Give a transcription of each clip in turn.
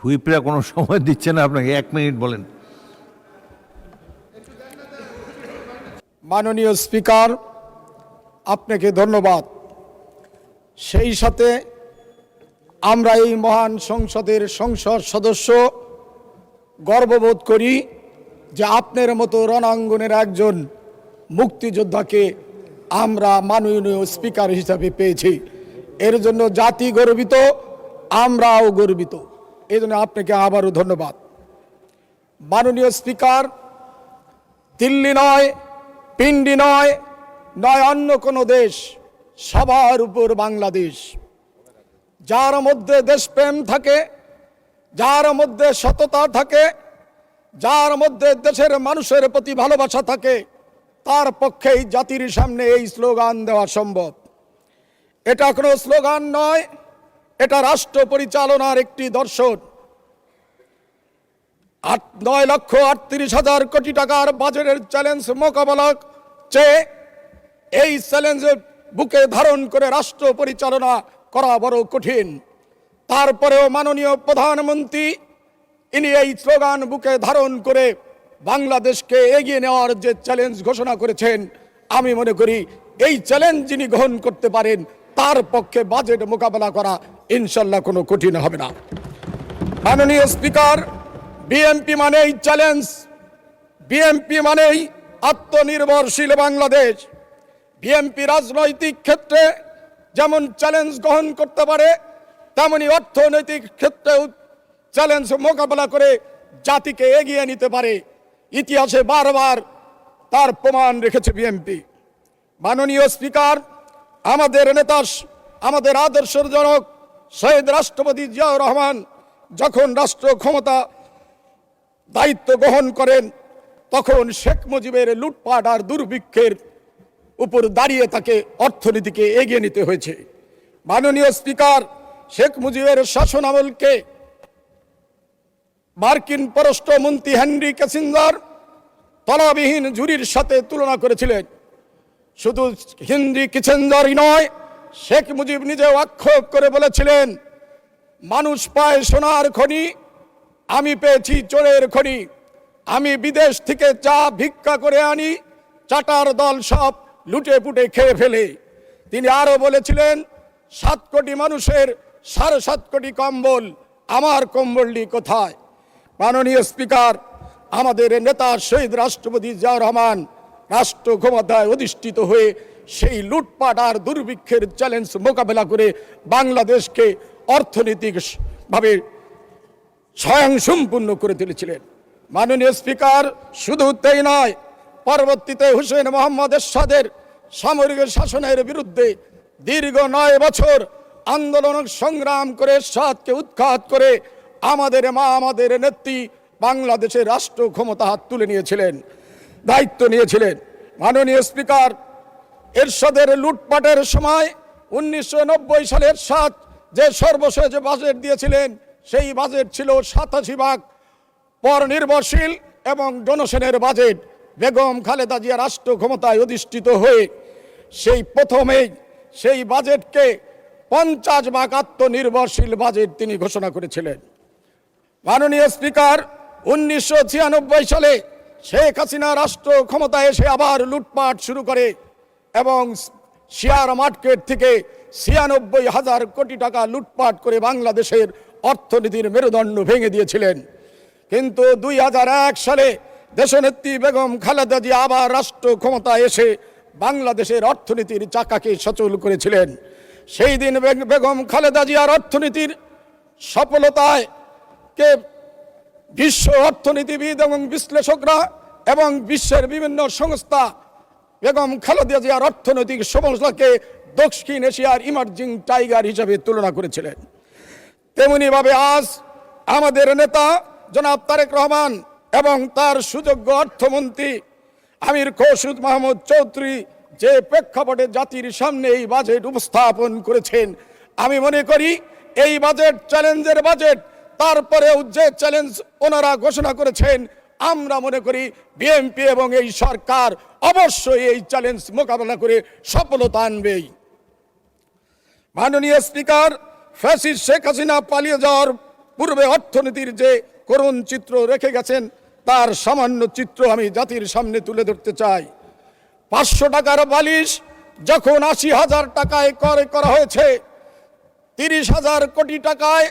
হুইপরা কোনো সময় দিচ্ছে না আপনাকে, 1 মিনিট বলেন। মাননীয় স্পিকার, আপনাকে ধন্যবাদ। সেই সাথে আমরা এই মহান সংসদের সংসদ সদস্য গর্ববোধ করি যে আপনার মতো রণাঙ্গনের একজন মুক্তিযোদ্ধাকে আমরা মাননীয় স্পিকার হিসাবে পেয়েছি। এর জন্য জাতি গর্বিত, আমরাও গর্বিত। এই জন্য আপনাকে আবারও ধন্যবাদ। মাননীয় স্পিকার, দিল্লি নয়, পিন্ডি নয়, নয় অন্য কোনো দেশ, সবার উপর বাংলাদেশ। যার মধ্যে দেশপ্রেম থাকে, যার মধ্যে সততা থাকে, যার মধ্যে দেশের মানুষের প্রতি ভালোবাসা থাকে, তার পক্ষেই জাতির সামনে এই স্লোগান দেওয়া সম্ভব। এটা কোনো স্লোগান নয়, এটা রাষ্ট্র পরিচালনার একটি দর্শন। 9,38,000 কোটি টাকার বাজেটের চ্যালেঞ্জ মোকাবেলা চেয়ে এই চ্যালেঞ্জের বুকে ধারণ করে রাষ্ট্র পরিচালনা করা বড় কঠিন। তারপরেও মাননীয় প্রধানমন্ত্রী ইনি এই স্লোগান বুকে ধারণ করে বাংলাদেশকে এগিয়ে নেওয়ার যে চ্যালেঞ্জ ঘোষণা করেছেন, আমি মনে করি এই চ্যালেঞ্জ যিনি গ্রহণ করতে পারেন তার পক্ষে বাজেট মোকাবেলা করা ইনশাল্লাহ কোনো কঠিন হবে না। মাননীয় স্পিকার, বিএনপি মানেই চ্যালেঞ্জ, বিএনপি মানেই আত্মনির্ভরশীল বাংলাদেশ। বিএনপি রাজনৈতিক ক্ষেত্রে যেমন চ্যালেঞ্জ গ্রহণ করতে পারে, তেমনি অর্থনৈতিক ক্ষেত্রেও চ্যালেঞ্জ মোকাবেলা করে জাতিকে এগিয়ে নিতে পারে। ইতিহাসে বারবার তার প্রমাণ রেখেছে বিএনপি। মাননীয় স্পিকার, আমাদের নেতা, আমাদের আদর্শের জনক শহীদ রাষ্ট্রপতি জিয়াউর রহমান যখন রাষ্ট্র ক্ষমতা দায়িত্ব গ্রহণ করেন, তখন শেখ মুজিবের লুটপাট আর দুর্ভিক্ষের উপর দাঁড়িয়ে তাকে অর্থনীতিকে এগিয়ে নিতে হয়েছে। মাননীয় স্পিকার, শেখ মুজিবের শাসন আমলকে মার্কিন পররাষ্ট্রমন্ত্রী হেনরি কিসিঞ্জার তলাবিহীন ঝুড়ির সাথে তুলনা করেছিলেন। শুধু হেনরি কিসিঞ্জারই নয়, শেখ মুজিব নিজেও আক্ষেপ করে বলেছিলেন, মানুষ পায় সোনার খনি, আমি পেয়েছি চোরের খনি। আমি বিদেশ থেকে চা ভিক্ষা করে আনি, চাটার দল সব লুটে পুটে খেয়ে ফেলে। তিনি আরো বলেছিলেন, 7 কোটি মানুষের 7.5 কোটি কম্বল, আমার কম্বলটি কোথায়? মাননীয় স্পিকার, আমাদের নেতা শহীদ রাষ্ট্রপতি জিয়াউর রহমান রাষ্ট্র ক্ষমতায় অধিষ্ঠিত হয়ে সেই লুটপাট আর দুর্ভিক্ষের চ্যালেঞ্জ মোকাবেলা করে বাংলাদেশকে অর্থনৈতিকভাবে স্বয়ংসম্পূর্ণ করে তুলেছিলেন। মাননীয় স্পিকার, শুধু তাই নয়, পরবর্তীতে হুসেইন মোহাম্মদ এরশাদের সামরিক শাসনের বিরুদ্ধে দীর্ঘ 9 বছর আন্দোলন সংগ্রাম করে এরশাদকে উৎখাত করে আমাদের মা, আমাদের নেত্রী বাংলাদেশের রাষ্ট্র ক্ষমতা হাত তুলে নিয়েছিলেন, দায়িত্ব নিয়েছিলেন। মাননীয় স্পিকার, এরশাদের লুটপাটের সময় 1990 সালে এরশাদ যে সর্বশেষ বাজেট দিয়েছিলেন, সেই বাজেট ছিল 87 ভাগ পর নির্ভরশীল এবং ডোনেশনের বাজেট। বেগম খালেদা জিয়া রাষ্ট্র ক্ষমতায় অধিষ্ঠিত হয়ে সেই প্রথমেই সেই বাজেটকে 50 ভাগ আত্মনির্ভরশীল বাজেট তিনি ঘোষণা করেছিলেন। মাননীয় স্পিকার, 1996 সালে শেখ হাসিনা রাষ্ট্র ক্ষমতায় এসে আবার লুটপাট শুরু করে এবং শেয়ার মার্কেট থেকে 96,000 কোটি টাকা লুটপাট করে বাংলাদেশের অর্থনীতির মেরুদণ্ড ভেঙে দিয়েছিলেন। কিন্তু 2001 সালে দেশনেত্রী বেগম খালেদা জিয়া আবার রাষ্ট্র ক্ষমতায় এসে বাংলাদেশের অর্থনীতির চাকাকে সচল করেছিলেন। সেই দিন বেগম খালেদা জিয়ার অর্থনীতির সফলতায় কে বিশ্ব অর্থনীতিবিদ এবং বিশ্লেষকরা এবং বিশ্বের বিভিন্ন সংস্থা বেগম খালেদা জিয়ার অর্থনৈতিক সফলতাকে দক্ষিণ এশিয়ার ইমার্জিং টাইগার হিসেবে তুলনা করেছিলেন। তেমনিভাবে আজ আমাদের নেতা জনাব তারেক রহমান এবং তার সুযোগ্য অর্থমন্ত্রী আমির খসরুদ মাহমুদ চৌধুরী যে প্রেক্ষাপটে জাতির সামনে এই বাজেট উপস্থাপন করেছেন, আমি মনে করি এই বাজেট চ্যালেঞ্জের বাজেট। তারপরেও যে চ্যালেঞ্জ ওনারা ঘোষণা করেছেন, আমরা মনে করি বিএনপি এবং এই সরকার অবশ্যই এই চ্যালেঞ্জ মোকাবেলা করে সফলতা আনবেই। মাননীয় স্পিকার, ফ্যাসিস্ট শেখ হাসিনা পালিয়ে যাওয়ার পূর্বে অর্থনীতির যে করুণ চিত্র রেখে গেছেন তার সামান্য চিত্র আমি জাতির সামনে তুলে ধরতে চাই। 500 টাকার বালিশ যখন 80,000 টাকায় ক্রয় করা হয়েছে, 30,000 কোটি টাকায়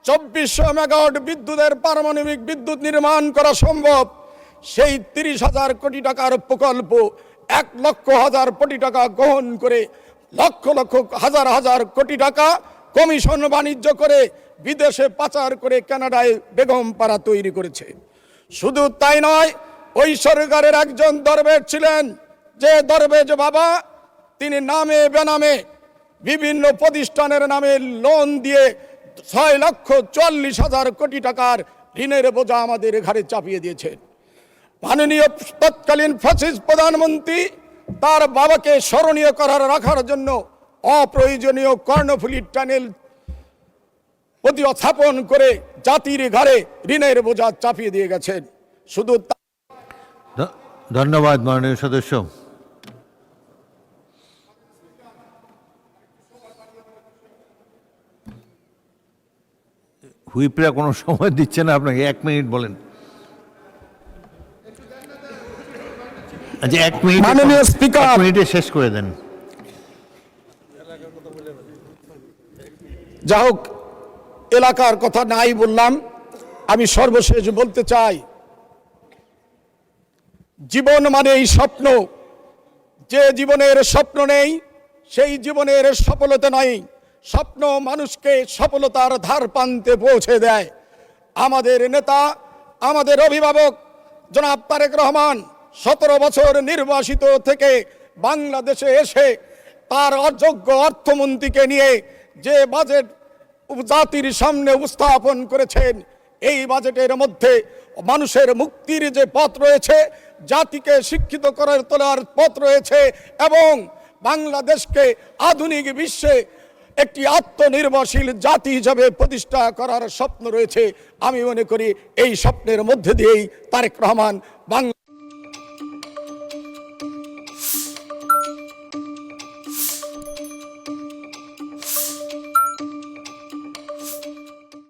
2400 মেগাওয়াট বিদ্যুতের পারমাণবিক বিদ্যুৎ নির্মাণ করা সম্ভব। সেই 30,000 কোটি টাকার প্রকল্প 1,00,000 কোটি টাকা গ্রহণ করে লক্ষ লক্ষ হাজার হাজার কোটি টাকা কমিশন বাণিজ্য করে বিদেশে পাচার করে কানাডায় বেগম পাড়া তৈরি করেছে। শুধু তাই নয়, ওই সরকারের একজন দরবেশ ছিলেন, যে দরবেশ বাবা তিনি নামে বেনামে বিভিন্ন প্রতিষ্ঠানের নামে লোন দিয়ে 6,40,000 কোটি টাকার ঋণের বোঝা আমাদের ঘাড়ে চাপিয়ে দিয়েছেন। মাননীয় তৎকালীন ফ্যাসিস্ট প্রধানমন্ত্রী তার বাবাকে স্মরণীয় করার রাখার জন্য অপ্রয়োজনীয় কর্ণফুলী টানেল স্থাপন করে জাতির ঘাড়ে ঋণের বোঝা চাপিয়ে দিয়ে গেছেন। শুধু ধন্যবাদ মাননীয় সদস্য। হুইপরা কোনো সময় দিচ্ছে না আপনাকে, 1 মিনিট বলেন। আচ্ছা 1 মিনিট, মাননীয় স্পিকার, 1 মিনিটে শেষ করে দেন। যা হোক, এলাকার কথা নাই বললাম, আমি সর্বশেষ বলতে চাই, জীবন মানে এই স্বপ্ন। যে জীবনের স্বপ্ন নেই সেই জীবনের সফলতা নয়। স্বপ্ন মানুষকে সফলতার ধার প্রান্তে পৌঁছে দেয়। আমাদের নেতা, আমাদের অভিভাবক জনাব তারেক রহমান 17 বছর নির্বাসিত থেকে বাংলাদেশে এসে তার অযোগ্য অর্থমন্ত্রীকে নিয়ে যে বাজেট জাতির সামনে উপস্থাপন করেছেন, এই বাজেটের মধ্যে মানুষের মুক্তির যে পথ রয়েছে, জাতিকে শিক্ষিত করে তোলার পথ রয়েছে এবং বাংলাদেশকে আধুনিক বিশ্বে একটি আত্মনির্ভরশীল জাতি হিসাবে প্রতিষ্ঠা করার স্বপ্ন রয়েছে। আমি মনে করি এই স্বপ্নের মধ্যে দিয়েই তারেক রহমান বাংলা